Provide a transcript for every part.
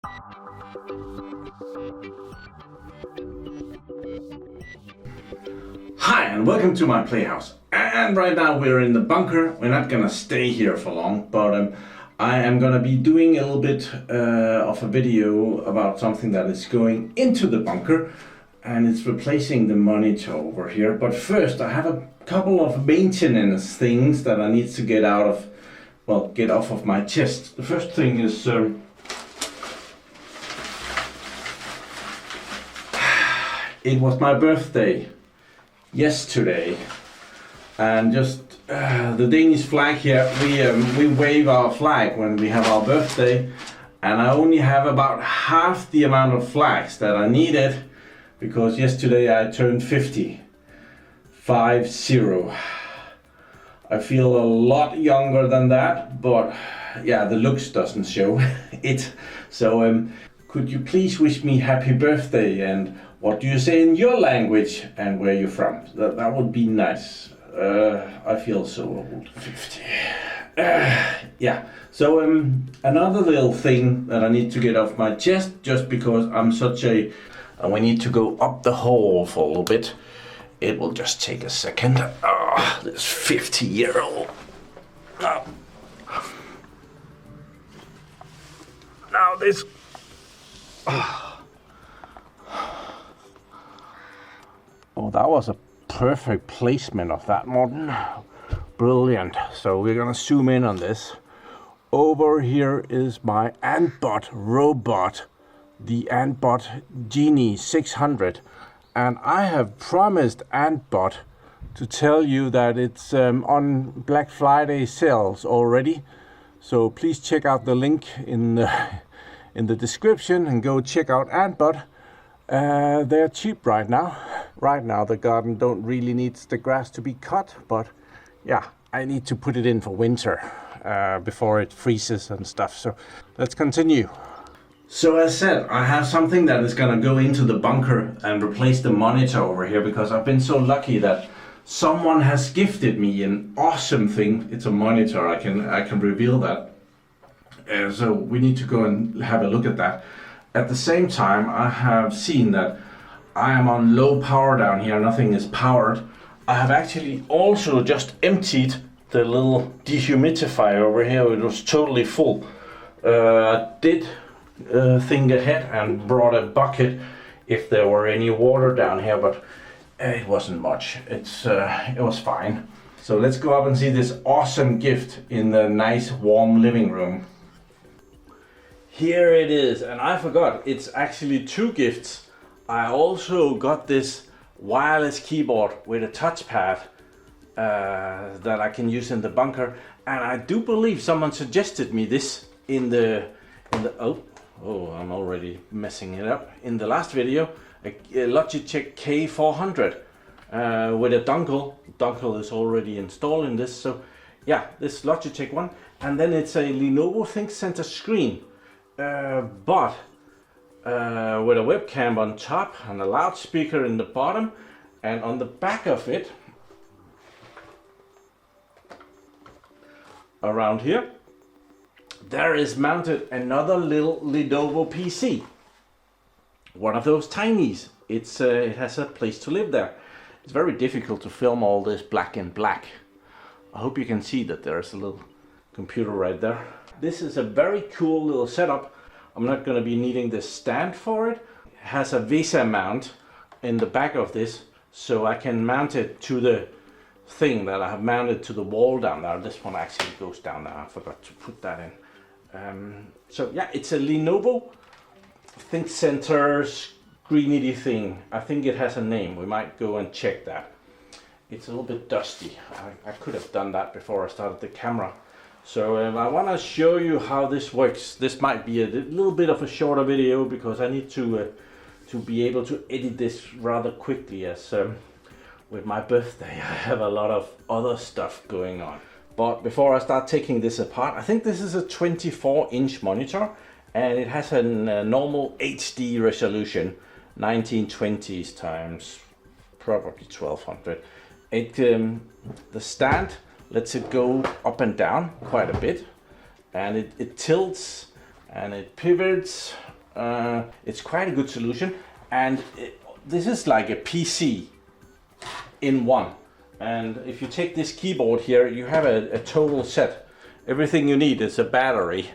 Hi and welcome to my playhouse. And right now we're in the bunker. We're not gonna stay here for long, but I am gonna be doing a little bit of a video about something that is going into the bunker, and it's replacing the monitor over here. But first I have a couple of maintenance things that I need to get off of my chest. The first thing is it was my birthday yesterday, and just the Danish flag here, we wave our flag when we have our birthday, and I only have about half the amount of flags that I needed, because yesterday I turned 50. I feel a lot younger than that, but yeah, the looks doesn't show it. So could you please wish me happy birthday, and what do you say in your language and where you're from? That would be nice. I feel so old. 50. Yeah. So another little thing that I need to get off my chest, just because I'm such a... we need to go up the hole for a little bit. It will just take a second. Oh, this 50-year-old. Oh. Now this... Oh, that was a perfect placement of that, Morten. Brilliant. So we're gonna zoom in on this. Over here is my Antbot robot, the Antbot Genie 600. And I have promised Antbot to tell you that it's on Black Friday sales already. So please check out the link in the description and go check out Antbot. They're cheap right now. Right now the garden don't really need the grass to be cut, but yeah, I need to put it in for winter before it freezes and stuff. So let's continue. So as said, I have something that is gonna go into the bunker and replace the monitor over here, because I've been so lucky that someone has gifted me an awesome thing. It's a monitor, I can reveal that. So we need to go and have a look at that. At the same time, I have seen that I am on low power down here, nothing is powered. I have actually also just emptied the little dehumidifier over here. It was totally full. I did think ahead and brought a bucket if there were any water down here, but it wasn't much. It was fine. So let's go up and see this awesome gift in the nice warm living room. Here it is, and I forgot, it's actually two gifts. I also got this wireless keyboard with a touchpad that I can use in the bunker, and I do believe someone suggested me this in the oh I'm already messing it up. In the last video, a Logitech K400 with a dongle. Dongle is already installed in this, so yeah, this Logitech one, and then it's a Lenovo ThinkCenter screen. But with a webcam on top and a loudspeaker in the bottom, and on the back of it, around here, there is mounted another little Lenovo PC. One of those tinies. It has a place to live there. It's very difficult to film all this black and black. I hope you can see that there's a little computer right there. This is a very cool little setup. I'm not going to be needing the stand for it. It has a VESA mount in the back of this, so I can mount it to the thing that I have mounted to the wall down there. This one actually goes down there. I forgot to put that in. So yeah, it's a Lenovo ThinkCenter screeny thing. I think it has a name. We might go and check that. It's a little bit dusty. I could have done that before I started the camera. So I want to show you how this works. This might be a little bit of a shorter video, because I need to be able to edit this rather quickly, as with my birthday I have a lot of other stuff going on. But before I start taking this apart, I think this is a 24-inch monitor, and it has a normal HD resolution, 1920s times probably 1200. The stand lets it go up and down quite a bit, and it tilts and it pivots. It's quite a good solution, and this is like a PC in one. And if you take this keyboard here, you have a total set. Everything you need is a battery,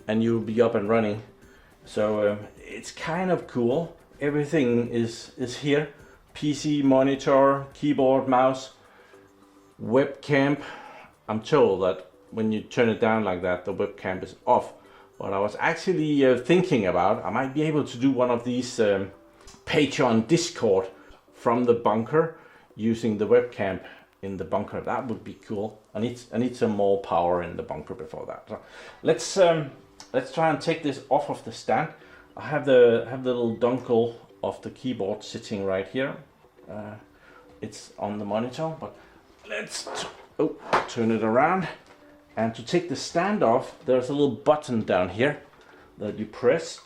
and you'll be up and running. So it's kind of cool. Everything is here. PC, monitor, keyboard, mouse, webcam. I'm told that when you turn it down like that, the webcam is off. But I was actually thinking about, I might be able to do one of these page on Discord from the bunker using the webcam in the bunker. That would be cool. I need some more power in the bunker before that. So let's try and take this off of the stand. I have the little dongle of the keyboard sitting right here. It's on the monitor, but let's turn it around. And to take the stand off, there's a little button down here that you press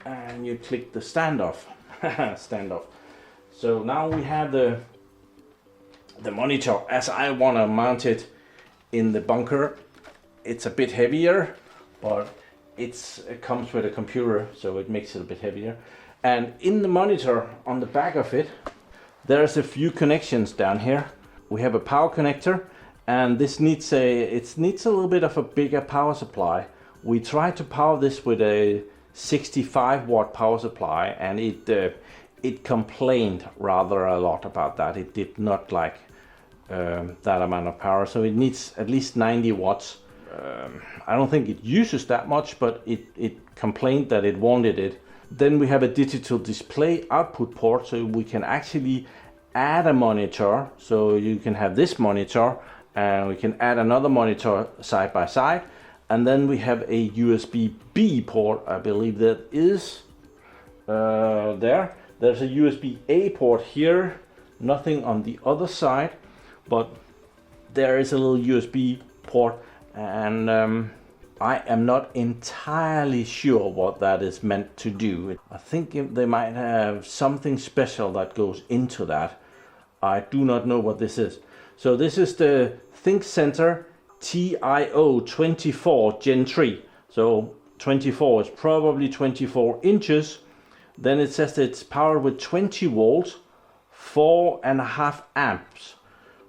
and you click the stand off. Stand off. So now we have the monitor as I want to mount it in the bunker. It's a bit heavier, but it comes with a computer, so it makes it a bit heavier. And in the monitor, on the back of it, there's a few connections down here. We have a power connector, and this needs a little bit of a bigger power supply. We tried to power this with a 65 watt power supply, and it complained rather a lot about that. It did not like that amount of power, so it needs at least 90 watts. I don't think it uses that much, but it complained that it wanted it. Then we have a digital display output port, so we can actually add a monitor. So you can have this monitor, and we can add another monitor side by side. And then we have a USB-B port, I believe that is there. There's a USB-A port here, nothing on the other side, but there is a little USB port, and I am not entirely sure what that is meant to do. I think they might have something special that goes into that. I do not know what this is. So this is the ThinkVision TIO24 Gen3. So 24 is probably 24 inches. Then it says that it's powered with 20 volts, 4.5 amps.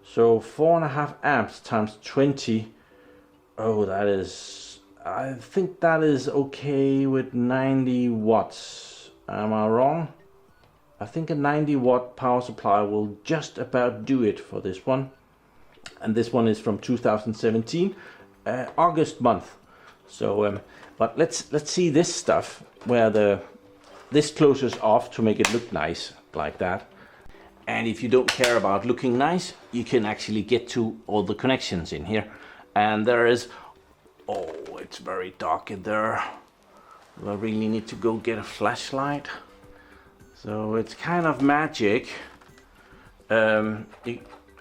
So 4.5 amps times 20. Oh, that is, I think that is okay with 90 watts. Am I wrong? I think a 90 watt power supply will just about do it for this one. And this one is from 2017, August month. So, but let's see this stuff where this closes off to make it look nice like that. And if you don't care about looking nice, you can actually get to all the connections in here. And there is, oh, it's very dark in there. I really need to go get a flashlight. So it's kind of magic.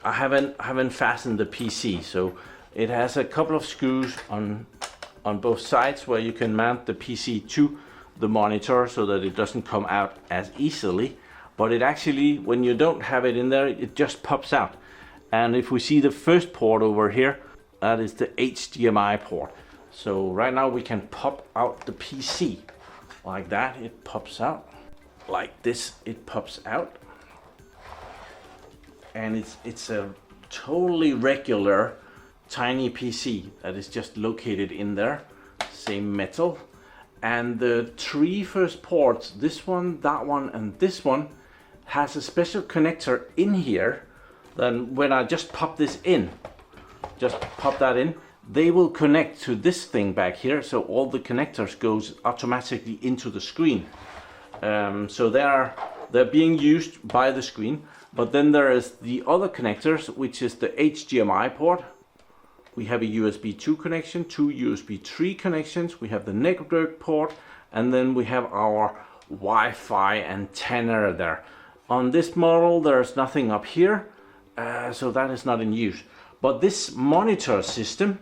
I haven't fastened the PC, so it has a couple of screws on both sides where you can mount the PC to the monitor so that it doesn't come out as easily. But it actually, when you don't have it in there, it just pops out. And if we see the first port over here, that is the HDMI port. So right now we can pop out the PC like that. It pops out like this. It pops out. And it's a totally regular tiny PC that is just located in there, same metal. And the three first ports, this one, that one, and this one, has a special connector in here. Then when I just pop this in, just pop that in, they will connect to this thing back here. So all the connectors goes automatically into the screen. So they're being used by the screen. But then there is the other connectors, which is the HDMI port. We have a USB 2 connection, two USB 3 connections. We have the network port, and then we have our Wi-Fi antenna there. On this model, there's nothing up here, so that is not in use. But this monitor system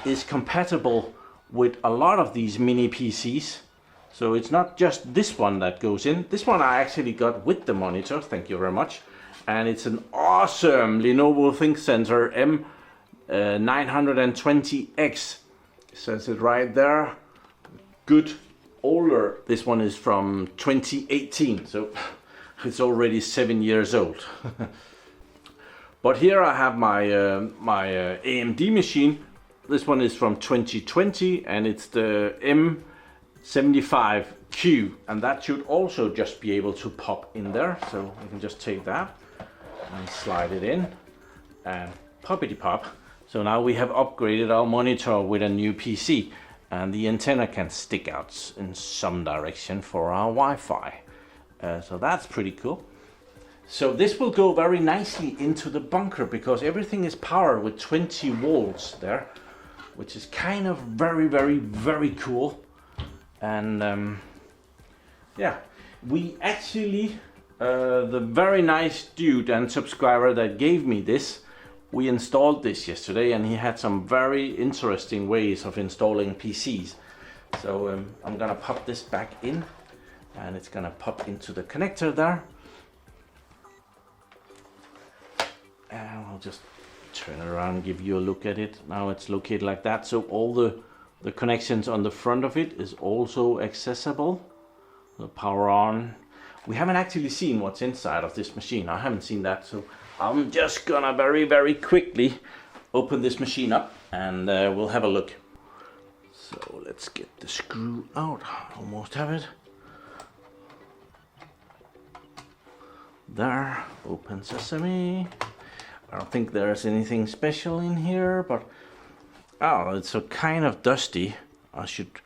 is compatible with a lot of these mini PCs. So it's not just this one that goes in. This one I actually got with the monitor, thank you very much. And it's an awesome Lenovo ThinkCenter M920X. It says it right there. good older. This one is from 2018, so it's already 7 years old. But here I have my AMD machine. This one is from 2020 and it's the 𝑚75Q, and that should also just be able to pop in there. So you can just take that and slide it in and poppity pop. So now we have upgraded our monitor with a new PC, and the antenna can stick out in some direction for our Wi-Fi. So that's pretty cool. So this will go very nicely into the bunker because everything is powered with 20 volts there, which is kind of very cool. And yeah, we actually, the very nice dude and subscriber that gave me this, we installed this yesterday, and he had some very interesting ways of installing PCs. So I'm gonna pop this back in, and it's gonna pop into the connector there. And I'll just turn it around and give you a look at it. Now it's located like that, so all the connections on the front of it is also accessible. The power on. We haven't actually seen what's inside of this machine. I haven't seen that, so I'm just gonna very quickly open this machine up and we'll have a look. So let's get the screw out. Almost have it. There, open sesame. I don't think there's anything special in here, but oh, it's so kind of dusty. I should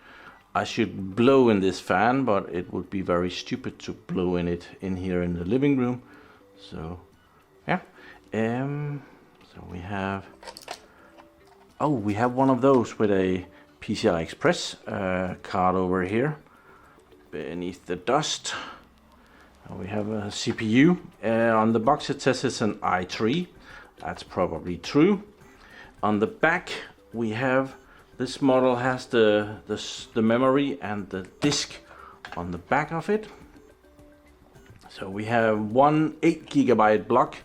blow in this fan, but it would be very stupid to blow in it in here in the living room. So yeah, so we have one of those with a PCI Express card over here beneath the dust. We have a CPU. On the box it says it's an i3. That's probably true. On the back we have, this model has the memory and the disk on the back of it. So we have one 8 GB block,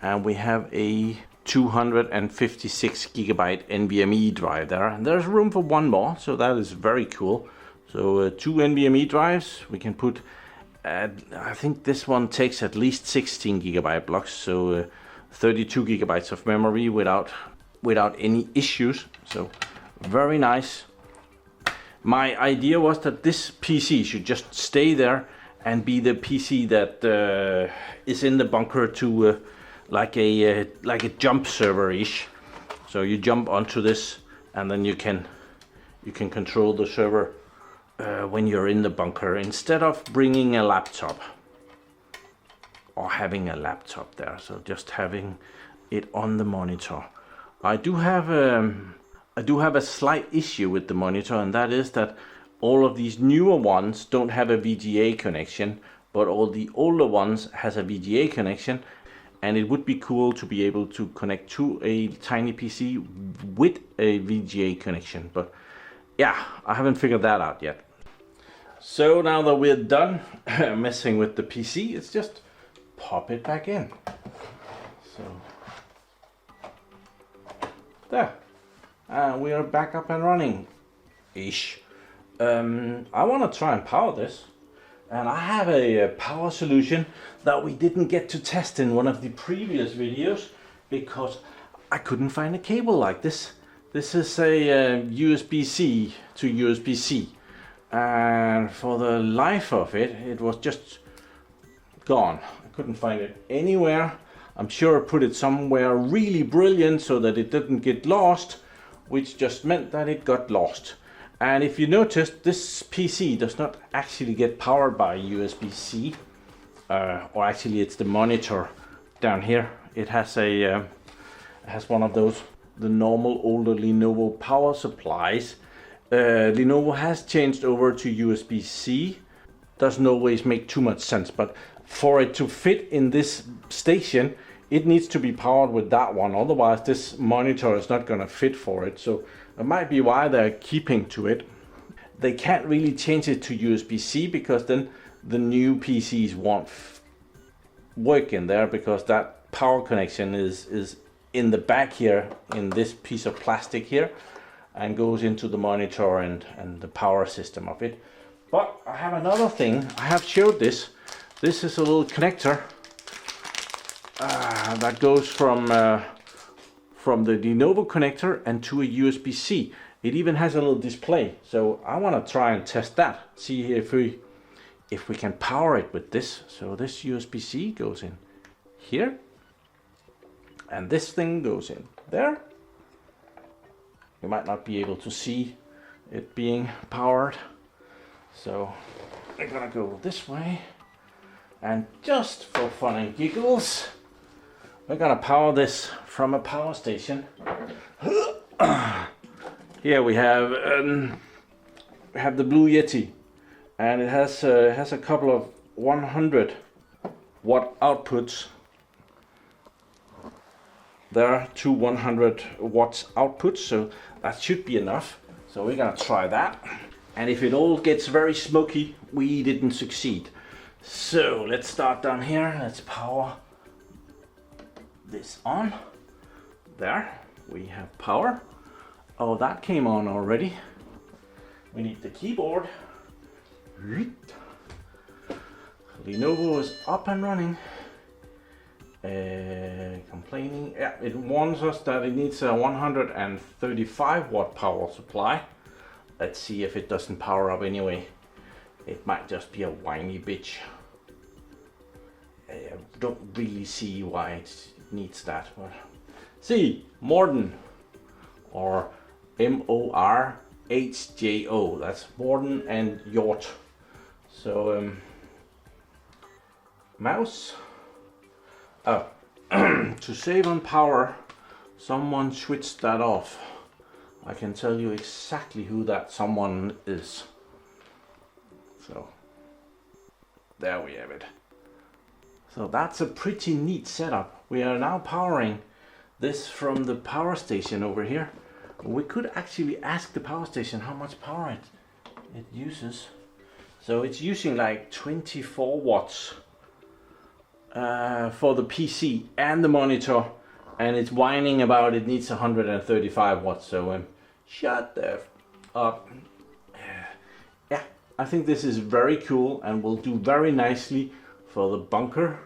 and we have a 256 GB NVMe drive there. And there's room for one more, so that is very cool. So 2 NVMe drives. We can put, I think this one takes at least 16 GB blocks, so 32 GB of memory without any issues. So very nice. My idea was that this PC should just stay there and be the PC that is in the bunker to like a jump server-ish. So you jump onto this, and then you can control the server when you're in the bunker, instead of bringing a laptop or having a laptop there. So just having it on the monitor. I do have a slight issue with the monitor, and that is that all of these newer ones don't have a VGA connection, but all the older ones has a VGA connection, and it would be cool to be able to connect to a tiny PC with a VGA connection. But yeah, I haven't figured that out yet. So now that we're done messing with the PC, it's just pop it back in. So there, we are back up and running ish. I want to try and power this, and I have a power solution that we didn't get to test in one of the previous videos because I couldn't find a cable like this. This is a USB-C to USB-C, and for the life of it, it was just gone. I couldn't find it anywhere. I'm sure I put it somewhere really brilliant so that it didn't get lost, which just meant that it got lost. And if you noticed, this PC does not actually get powered by USB-C, or actually it's the monitor down here. It has one of those, the normal older Lenovo power supplies. Lenovo has changed over to USB-C. Doesn't always make too much sense, but for it to fit in this station, it needs to be powered with that one. Otherwise, this monitor is not going to fit for it. So it might be why they're keeping to it. They can't really change it to USB-C because then the new PCs won't work in there, because that power connection is in the back here in this piece of plastic here. and goes into the monitor and the power system of it. But I have another thing. I have showed this. This is a little connector that goes from the Lenovo connector and to a USB-C. It even has a little display. So I want to try and test that. See if we can power it with this. So this USB-C goes in here, and this thing goes in there. You might not be able to see it being powered. So I'm gonna go this way, and just for fun and giggles, we're gonna power this from a power station. Here we have the Blue Yeti, and it has a couple of 100 watt outputs. There are two 100 watts outputs, so that should be enough. So we're gonna try that. And if it all gets very smoky, we didn't succeed. So let's start down here. Let's power this on. There, we have power. Oh, that came on already. We need the keyboard. Lenovo is up and running. Complaining. Yeah, it warns us that it needs a 135 watt power supply. Let's see if it doesn't power up anyway. It might just be a whiny bitch. I don't really see why it needs that. But see, Morden, or MORHJO. That's Morden and Yacht. So mouse. Oh, to save on power, someone switched that off. I can tell you exactly who that someone is. So there we have it. So that's a pretty neat setup. We are now powering this from the power station over here. We could actually ask the power station how much power it uses. So it's using like 24 watts for the PC and the monitor, and it's whining about it needs 135 watts. So shut the up. Yeah, I think this is very cool and will do very nicely for the bunker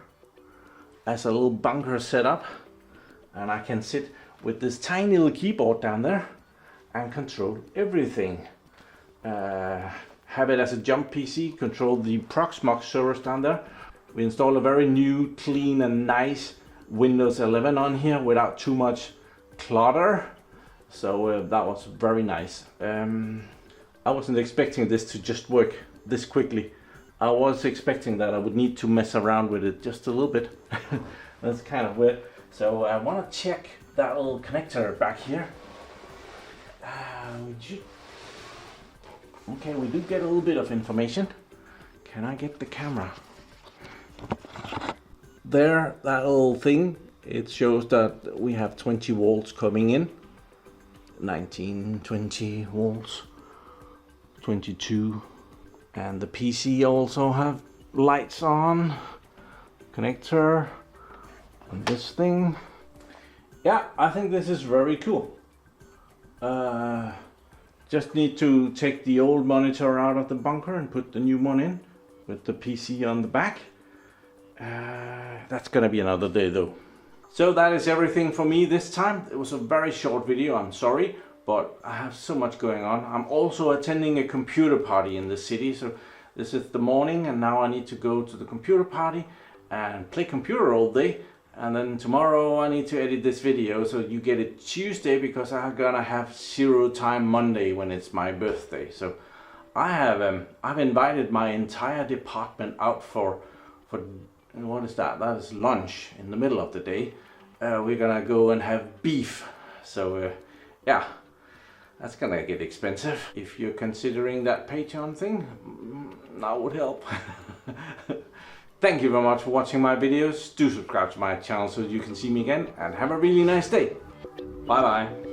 as a little bunker setup. And I can sit with this tiny little keyboard down there and control everything. Have it as a jump PC, control the Proxmox servers down there. We installed a very new, clean and nice Windows 11 on here without too much clutter. So that was very nice. I wasn't expecting this to just work this quickly. I was expecting that I would need to mess around with it just a little bit. That's kind of weird. So I want to check that little connector back here. Okay, we do get a little bit of information. Can I get the camera? There, that little thing, it shows that we have 20 volts coming in. 19, 20 volts, 22. And the PC also have lights on. Connector. And this thing. Yeah, I think this is very cool. Just need to take the old monitor out of the bunker and put the new one in with the PC on the back. That's gonna be another day though. So that is everything for me this time. It was a very short video, I'm sorry, but I have so much going on. I'm also attending a computer party in the city, so this is the morning and now I need to go to the computer party and play computer all day. And then tomorrow I need to edit this video, so you get it Tuesday because I'm gonna have 0 time Monday when it's my birthday. So I've invited my entire department out for what is that? That is lunch in the middle of the day. We're gonna go and have beef. So yeah, that's gonna get expensive. If you're considering that Patreon thing, that would help. Thank you very much for watching my videos. Do subscribe to my channel so you can see me again, and have a really nice day. Bye bye.